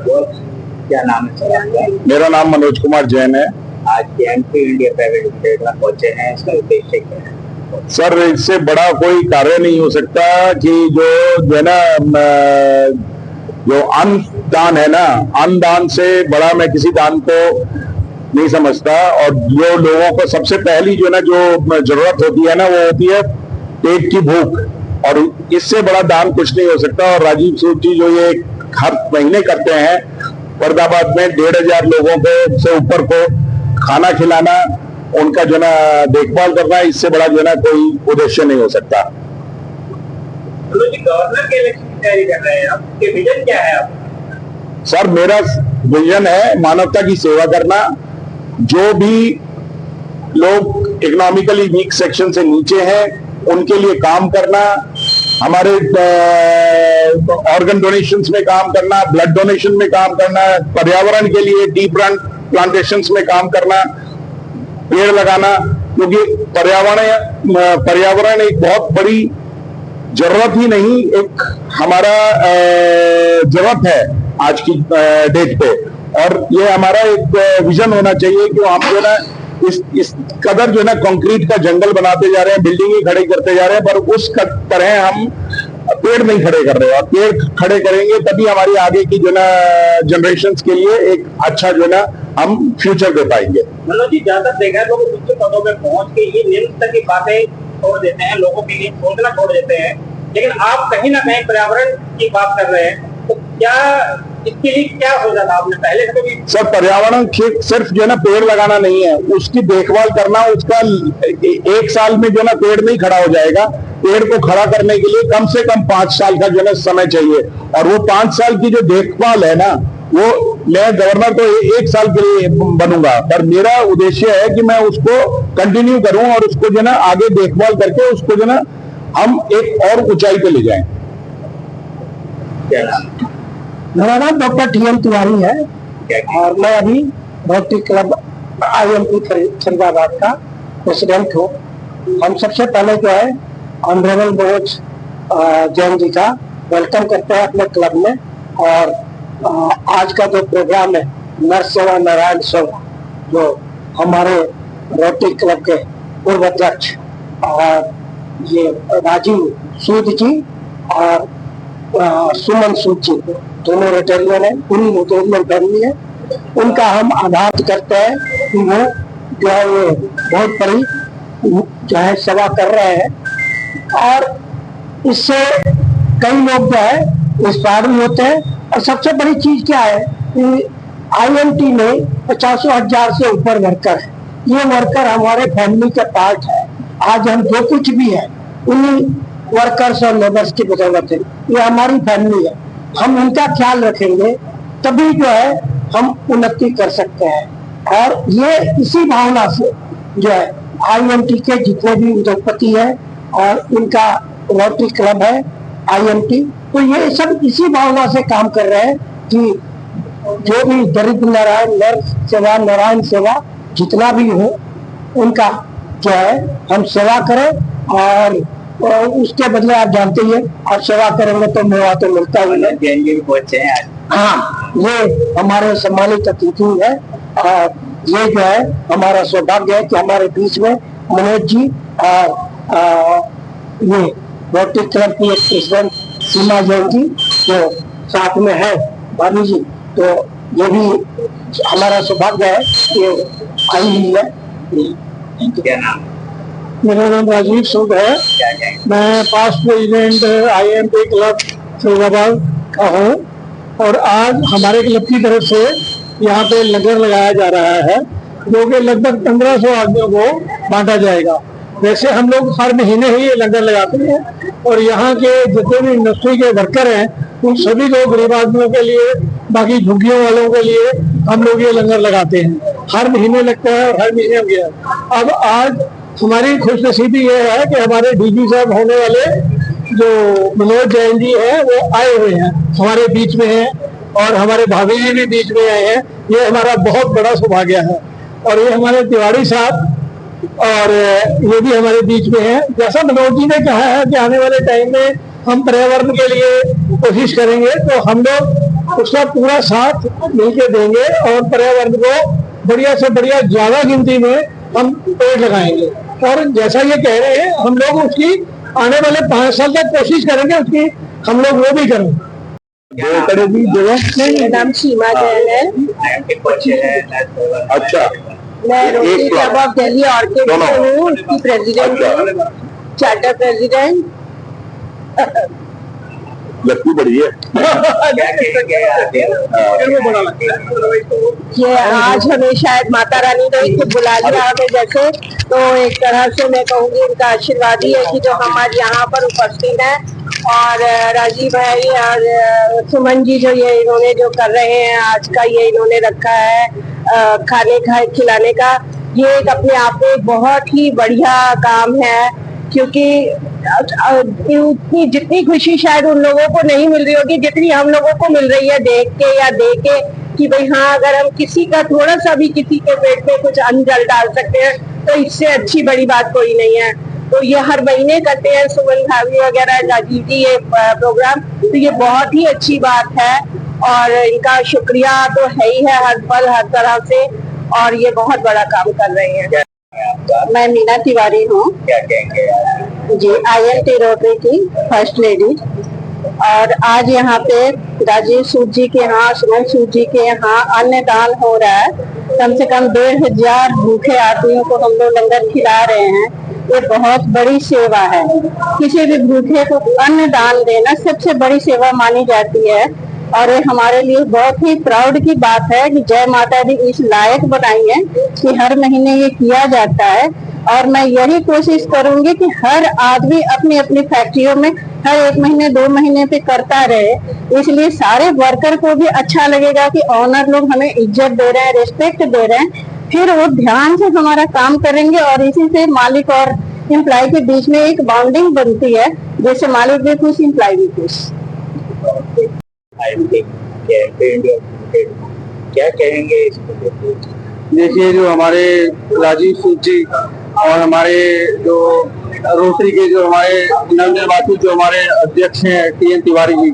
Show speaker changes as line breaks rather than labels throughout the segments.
क्या नाम है सर आपका?
मेरा नाम मनोज कुमार जैन है।
आज के इंडिया प्राइवेट लिमिटेड में पहुंचे हैं, इसका उद्देश्य क्या है?
सर, इससे बड़ा कोई कार्य नहीं हो सकता कि जो है ना, जो अन्न दान है ना, अन्न दान से बड़ा मैं किसी दान को नहीं समझता। और जो लोगों को सबसे पहली जो ना जो जरूरत होती है ना, वो होती है पेट की भूख, और इससे बड़ा दान कुछ नहीं हो सकता। और राजीव सूद जी जो ये हर महीने करते हैं, फरीदाबाद में 1500 लोगों को से ऊपर को खाना खिलाना, उनका जो ना देखभाल करना, इससे बड़ा जो ना कोई उद्देश्य नहीं हो सकता।
गवर्नर के इलेक्शन की तैयारी कर रहे हैं, आपके विजन क्या है? आप
सर, मेरा विजन है मानवता की सेवा करना। जो भी लोग इकोनॉमिकली वीक सेक्शन से नीचे हैं, उनके लिए काम करना, हमारे ऑर्गन डोनेशंस में काम करना, ब्लड डोनेशन में काम करना, पर्यावरण के लिए टी प्लांटेशंस में काम करना, पेड़ लगाना, क्योंकि पर्यावरण एक बहुत बड़ी जरूरत ही नहीं, एक हमारा जरूरत है आज की डेट पे। और ये हमारा एक विजन होना चाहिए कि हम जो ना इस कदर जो ना कंक्रीट का जंगल बनाते जा रहे हैं, बिल्डिंग ही खड़ी करते जा रहे हैं, पर उस तरह हम पेड़ नहीं खड़े कर रहे हैं। और पेड़ खड़े करेंगे तभी हमारी आगे की जो ना जनरेशंस के लिए एक अच्छा जो ना हम फ्यूचर दे पाएंगे।
मनोज जी, ज्यादा देखा है लोग उच्च पदों में पहुंच के ये निम्न स्तर की बातें छोड़ देते हैं, लोगों के लिए सोचना छोड़ देते हैं, लेकिन आप कहीं ना कहीं पर्यावरण की बात कर रहे हैं, तो क्या इसके लिए क्या सोचा था आपने पहले से कभी?
सर, पर्यावरण सिर्फ जो है ना पेड़ लगाना नहीं है, उसकी देखभाल करना। उसका एक साल में जो ना पेड़ नहीं खड़ा हो जाएगा। पेड़ को खड़ा करने के लिए कम से कम 5 साल का जो है समय चाहिए। और वो 5 साल की जो देखभाल है ना, वो मैं गवर्नर तो 1 साल के लिए बनूंगा, पर मेरा उद्देश्य है कि मैं उसको कंटिन्यू करूं और उसको जो ना आगे देखभाल करके उसको जो ना हम एक और ऊंचाई पे ले जाएं।
मेरा नाम डॉक्टर टी एम तिवारी है और मैं अभी रोटरी क्लब IMT फरीदाबाद का प्रेसिडेंट हूँ। हम सबसे पहले जो है ऑनरेबल मनोज जैन जी का वेलकम करते हैं अपने क्लब में। और आज का जो प्रोग्राम है नर सेवा नारायण सेवा, जो हमारे रोटरी क्लब के पूर्व अध्यक्ष और ये राजीव सूद जी और सुमन सूद जी, दोनों रोटेरियन है, पूरी रोटेरियन फैमिली है। उनका हम आभार करते हैं कि वो जो है ये बहुत बड़ी जो है सेवा कर रहे हैं। और इससे कई लोग जो है इंस्पायर भी होते हैं। और सबसे बड़ी चीज क्या है कि IMT में 50,000 से ऊपर वर्कर है। ये वर्कर हमारे फैमिली का पार्ट है। आज हम जो कुछ भी है उन्हीं वर्कर्स और लेबर्स की बदौलत है। ये हमारी फैमिली है। हम उनका ख्याल रखेंगे तभी जो है हम उन्नति कर सकते हैं। और ये इसी भावना से जो है IMT के जितने भी उद्योगपति है और इनका रोटरी क्लब है IMT, तो ये सब इसी भावना से काम कर रहे हैं कि जो भी दरिद्र नारायण, नर सेवा नारायण सेवा जितना भी हो, उनका जो है हम सेवा करें। और उसके बदले आप जानते ही हैं, आप सेवा करेंगे तो मेवा तो मिलता ही है।
जैन जी भी पहुंचे हैं आज।
हाँ, ये हमारे सम्मानित अतिथि है। और ये जो है हमारा सौभाग्य है कि हमारे बीच में मनोज जी और ये रोटरी क्लब की एक प्रेसिडेंट सीमा जैन जी जो साथ में है, भाभी जी, तो ये भी हमारा सौभाग्य है कि आई हुई है।
क्या नाम?
मेरा नाम राजीव सूद है। मैं past president IMT club Faridabad का हूँ। और आज हमारे क्लब की तरफ से यहाँ पे लंगर लगाया जा रहा है, जो कि लगभग 1500 आदमियों को बांटा जाएगा। वैसे हम लोग हर महीने ही ये लंगर लगाते हैं और यहाँ के जितने भी इंडस्ट्री के वर्कर हैं उन सभी लोग गरीब आदमियों के लिए, बाकी झुग्गियों वालों के लिए हम लोग ये लंगर लगाते हैं। हर महीने लगता है और हर महीने हो गया। अब आज हमारी खुशनसीबी ये है कि हमारे DG साहब होने वाले जो मनोज जैन जी है वो आए हुए हैं, हमारे बीच में हैं और हमारे भाभी जी भी बीच में आए हैं। ये हमारा बहुत बड़ा सौभाग्य है। और ये हमारे तिवारी साहब और ये भी हमारे बीच में है। जैसा मनोज जी ने कहा है कि आने वाले टाइम में हम पर्यावरण के लिए कोशिश करेंगे, तो हम लोग उसका पूरा साथ मिलकर देंगे और पर्यावरण को बढ़िया से बढ़िया ज्यादा गिनती में हम पेड़ लगाएंगे। और जैसा ये कह रहे हैं हम लोग उसकी आने वाले 5 साल तक कोशिश करेंगे, उसकी हम लोग वो भी करेंगे।
मेरा नाम सीमा जैन है।
अच्छा,
मैं rotary club of Delhi orchid से हूँ, उसकी प्रेसिडेंट हूँ, चार्टर प्रेसिडेंट।
लगती बड़ी है।
ये आज हमें शायद माता रानी ने इसको बुला लिया हमें, जैसे तो एक तरह से मैं कहूँगी इनका आशीर्वाद ही है कि जो हम आज यहाँ पर उपस्थित हैं। और राजीव भाई और सुमन जी जो ये इन्होंने जो कर रहे हैं आज का ये इन्होंने रखा है खाने का खिलाने का, ये एक अपने आप में बहुत ही बढ़िया काम है। क्योंकि उतनी जितनी खुशी शायद उन लोगों को नहीं मिल रही होगी जितनी हम लोगों को मिल रही है देख के या देख के कि भाई हाँ, अगर हम किसी का थोड़ा सा भी किसी के पेट में कुछ अन्न जल डाल सकते हैं तो इससे अच्छी बड़ी बात कोई नहीं है। तो ये हर महीने करते हैं सुमन भाभी वगैरह, राजीव जी ये प्रोग्राम, तो ये बहुत ही अच्छी बात है और इनका शुक्रिया तो है ही है हर पल हर तरह से, और ये बहुत बड़ा काम कर रहे हैं। मैं मीना तिवारी हूँ, जी INT रोटरी की फर्स्ट लेडी। और आज यहाँ पे राजीव सूद जी के यहाँ, सुमन सूद जी के यहाँ अन्नदान हो रहा है। कम से कम 1500 भूखे आदमियों को हम लोग लंगर खिला रहे हैं। ये बहुत बड़ी सेवा है। किसी भी भूखे को अन्न दान देना सबसे बड़ी सेवा मानी जाती है और ये हमारे लिए बहुत ही प्राउड की बात है कि जय माता दी इस लायक बनाई है कि हर महीने ये किया जाता है। और मैं यही कोशिश करूंगी कि हर आदमी अपनी अपनी फैक्ट्रियों में हर 1 महीने 2 महीने पे करता रहे, इसलिए सारे वर्कर को भी अच्छा लगेगा कि ऑनर लोग हमें इज्जत दे रहे हैं, रिस्पेक्ट दे रहे हैं, फिर वो ध्यान से हमारा काम करेंगे और इसी से मालिक और एम्प्लॉय के बीच में एक बॉन्डिंग बनती है, जैसे मालिक भी खुश एम्प्लॉय भी खुश।
क्या कहेंगे इसको?
देखिए, जो हमारे राजीव सूद जी और हमारे जो रोटरी के जो हमारे नवनिर्वाचित जो हमारे अध्यक्ष हैं TN तिवारी जी,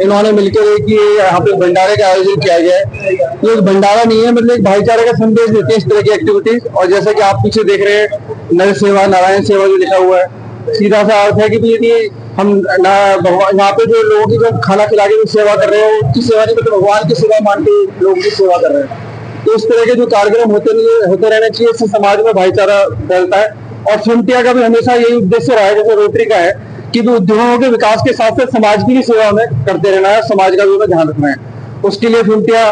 इन्होंने मिलकर एक यहाँ पे भंडारे का आयोजन किया गया है। ये एक भंडारा नहीं है, मतलब एक भाईचारे का संदेश देते हैं इस तरह की एक्टिविटीज। और जैसे कि आप पीछे देख रहे हैं नर सेवा नारायण सेवा जो लिखा हुआ है, सीधा सा अर्थ है कि यदि हम यहाँ पे जो लोगों की जो खाना खिला के जो सेवा कर रहे हैं उनकी सेवा नहीं, मतलब भगवान की सेवा मान के लोगों की सेवा कर रहे हैं। तो इस तरह के जो कार्यक्रम होते रहने चाहिए, इससे समाज में भाईचारा फैलता है। और फिमटिया का भी हमेशा यही उद्देश्य रहा है, जैसे रोटरी का है कि उद्योगों के विकास के साथ साथ समाज की भी सेवा में करते रहना है, समाज का भी हमें ध्यान रखना है। उसके लिए फिमटिया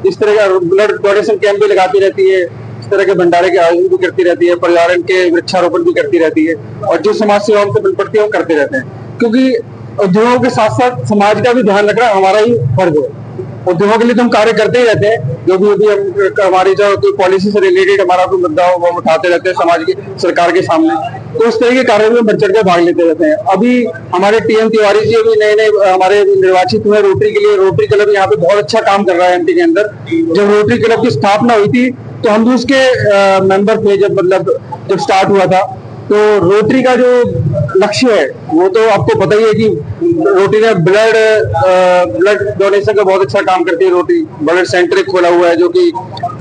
इस तरह का ब्लड डोनेशन कैंप भी लगाती रहती है, इस तरह के भंडारे के आयोजन भी करती रहती है, पर्यावरण के वृक्षारोपण भी करती रहती है और जो समाज सेवाओं से मिल पड़ती है वो करते रहते हैं। क्योंकि उद्योगों के साथ साथ समाज का भी ध्यान रखना हमारा ही फर्ज है। उद्योगों के लिए तो हम कार्य करते ही रहते हैं, जो भी अभी हम हमारी जो कोई पॉलिसी से रिलेटेड हमारा कोई मुद्दा हो वो हम उठाते रहते हैं समाज की सरकार के सामने, तो उस तरह के कार्यों में बढ़ चढ़ कर भाग लेते रहते हैं। अभी हमारे TN तिवारी जी अभी नए हमारे निर्वाचित हुए रोटरी के लिए। रोटरी क्लब यहाँ पे बहुत अच्छा काम कर रहा है MP के अंदर। जब रोटरी क्लब की स्थापना हुई थी तो हम भी उसके मेंबर थे, जब स्टार्ट हुआ था। तो रोटरी का जो लक्ष्य है वो तो आपको पता ही है कि रोटरी ने ब्लड डोनेशन का बहुत अच्छा काम करती है। रोटरी ब्लड सेंटर खोला हुआ है जो कि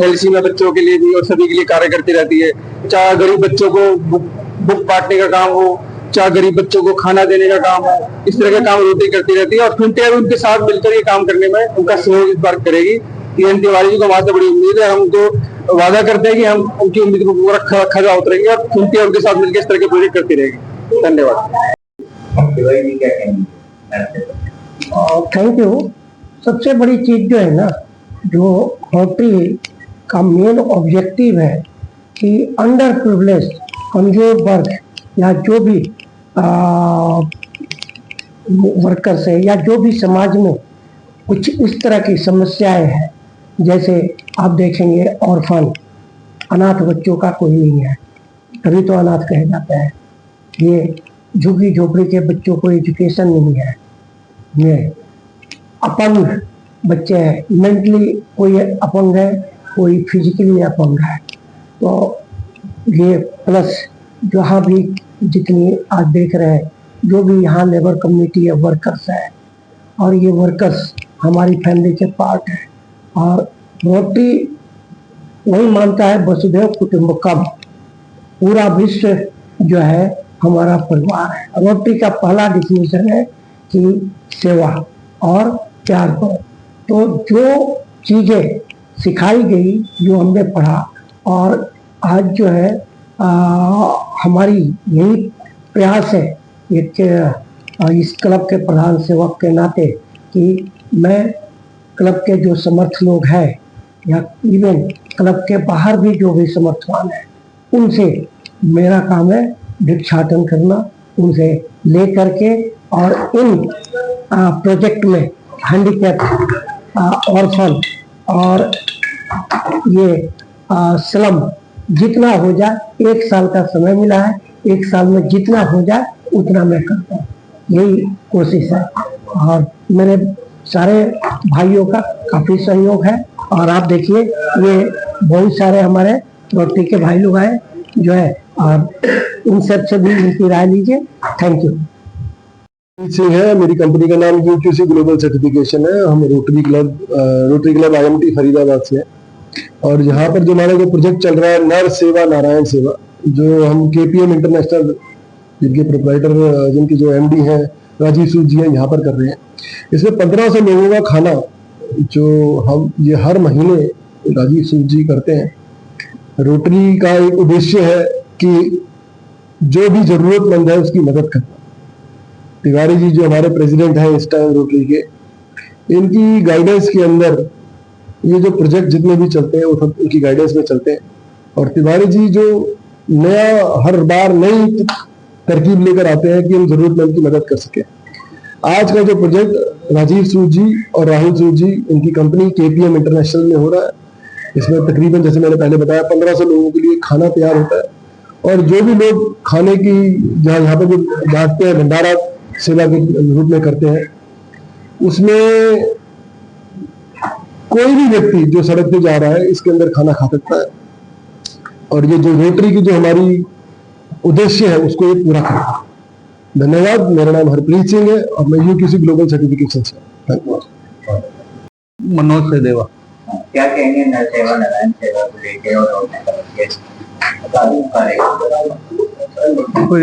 हेल्सी में बच्चों के लिए भी और सभी के लिए कार्य करती रहती है। चाहे गरीब बच्चों को बुक बांटने का काम हो, चाहे गरीब बच्चों को खाना देने का काम हो, इस तरह का काम रोटरी करती रहती है। और फिमटिया भी उनके साथ मिलकर ये काम करने में उनका सहयोग इस बार करेगी। TN तिवारी जी को हमारे बड़ी उम्मीद है, हम उनको वादा करते हैं कि हम उनकी उम्मीद को पूरा खरा उतरेंगे और फिमटिया उनके साथ मिलकर इस तरह के प्रोजेक्ट करती रहेगी। धन्यवाद।
Thank you. सबसे बड़ी चीज जो है ना, जो रोटरी का मेन ऑब्जेक्टिव है कि अंडर प्रिविलेज कमजोर वर्ग या जो भी वर्कर्स है या जो भी समाज में कुछ इस तरह की समस्याएं हैं, जैसे आप देखेंगे ऑर्फन अनाथ बच्चों का कोई नहीं है, तभी तो अनाथ कहे जाता है। ये झुग्गी झोपड़ी के बच्चों को एजुकेशन नहीं है, ये अपंग बच्चे हैं, मेंटली कोई अपंग है, कोई फिजिकली अपंग है। तो ये प्लस जहाँ भी जितनी आज देख रहे हैं जो भी यहाँ लेबर कम्युनिटी है, वर्कर्स है, और ये वर्कर्स हमारी फैमिली के पार्ट है। और रोटरी वही मानता है वसुधैव कुटुंबकम, पूरा विश्व जो है हमारा परिवार है। रोटरी का पहला डिफिनेशन है कि सेवा और प्यार करो। तो जो चीजें सिखाई गई, जो हमने पढ़ा, और आज जो है हमारी यही प्रयास है एक इस क्लब के प्रधान सेवक के नाते कि मैं क्लब के जो समर्थ लोग हैं या इवन क्लब के बाहर भी जो भी समर्थवान है, उनसे मेरा काम है भिक्षाटन करना, उनसे ले करके और इन प्रोजेक्ट में हैंडीकैप, ऑर्फन और ये स्लम जितना हो जाए, 1 साल का समय मिला है, 1 साल में जितना हो जाए उतना मैं करता हूँ, यही कोशिश है। और मेरे सारे भाइयों का काफी सहयोग है। और आप देखिए ये बहुत सारे हमारे रोटरी के भाई लोग आए जो है, और इन सब से भी इनकी राय लीजिए। Thank you.
है मेरी कंपनी का नाम UQC ग्लोबल सर्टिफिकेशन है। हम रोटरी क्लब IMT फरीदाबाद से है। और यहाँ पर जो हमारा जो प्रोजेक्ट चल रहा है नर सेवा नारायण सेवा, जो हम KPM इंटरनेशनल जिनके प्रोप्राइटर जिनके जो MD हैं राजीव सूद जी हैं यहाँ पर कर रहे हैं। इसमें 1500 लोगों का खाना जो हम ये हर महीने राजीव सूद जी करते हैं। रोटरी का एक उद्देश्य है कि जो भी जरूरतमंद है उसकी मदद करना। तिवारी जी जो हमारे प्रेसिडेंट हैं इस टाइम रोटरी के, इनकी गाइडेंस के अंदर ये जो प्रोजेक्ट जितने भी चलते हैं वो सब इनकी गाइडेंस में चलते हैं। और तिवारी जी जो नया हर बार नई तरकीब लेकर आते हैं कि हम जरूरतमंद की मदद कर सके। आज का जो प्रोजेक्ट राजीव सूद जी और राहुल सूद जी इनकी कंपनी KPM इंटरनेशनल में हो रहा है, इसमें तकरीबन जैसे मैंने पहले बताया 1500 लोगों के लिए खाना तैयार होता है। और जो भी लोग खाने की यहाँ पर जो बांटते हैं, भंडारा सेवा के रूप में करते हैं, उसमें कोई भी व्यक्ति जो सड़क पे जा रहा है इसके अंदर खाना खा सकता है। और ये जो रोटरी की जो हमारी उद्देश्य है उसको ये पूरा करता है। धन्यवाद। मेरा नाम हरप्रीत सिंह है और मैं UQC ग्लोबल सर्टिफिकेशन से। धन्यवाद।
मनोज सहदेवा।
क्या कहेंगे नर सेवा नारायण सेवा को लेकर और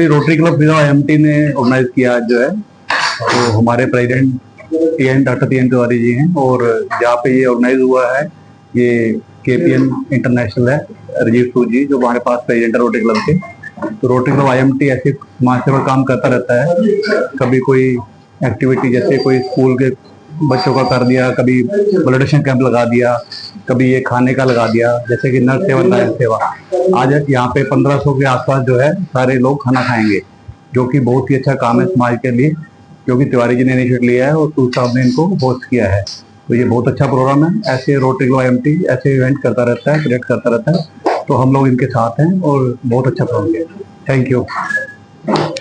रोटरी क्लब IMT ने ऑर्गेनाइज किया जो है, तो हमारे president doctor TN Tiwari ji हैं। और जहाँ पे ये ऑर्गेनाइज हुआ है ये KPM इंटरनेशनल है, राजीव सूद जी जो हमारे पास प्रेसिडेंट है रोटरी क्लब के। तो रोटरी क्लब IMT ऐसे समाज सेवा काम करता रहता है। कभी कोई एक्टिविटी जैसे कोई स्कूल के बच्चों का कर दिया, कभी ब्लड डोनेशन कैंप लगा दिया, कभी ये खाने का लगा दिया, जैसे कि नर सेवा नारायण सेवा। आज यहाँ पे 1500 के आसपास जो है सारे लोग खाना खाएंगे, जो कि बहुत ही अच्छा काम है समाज के लिए, जो कि तिवारी जी ने इनिशिएटिव लिया है और सूद साहब ने इनको होस्ट किया है। तो ये बहुत अच्छा प्रोग्राम है। ऐसे रोटरी क्लब IMT ऐसे इवेंट करता रहता है, क्रिएट करता रहता है। तो हम लोग इनके साथ हैं और बहुत अच्छा प्रोग्राम है। Thank you.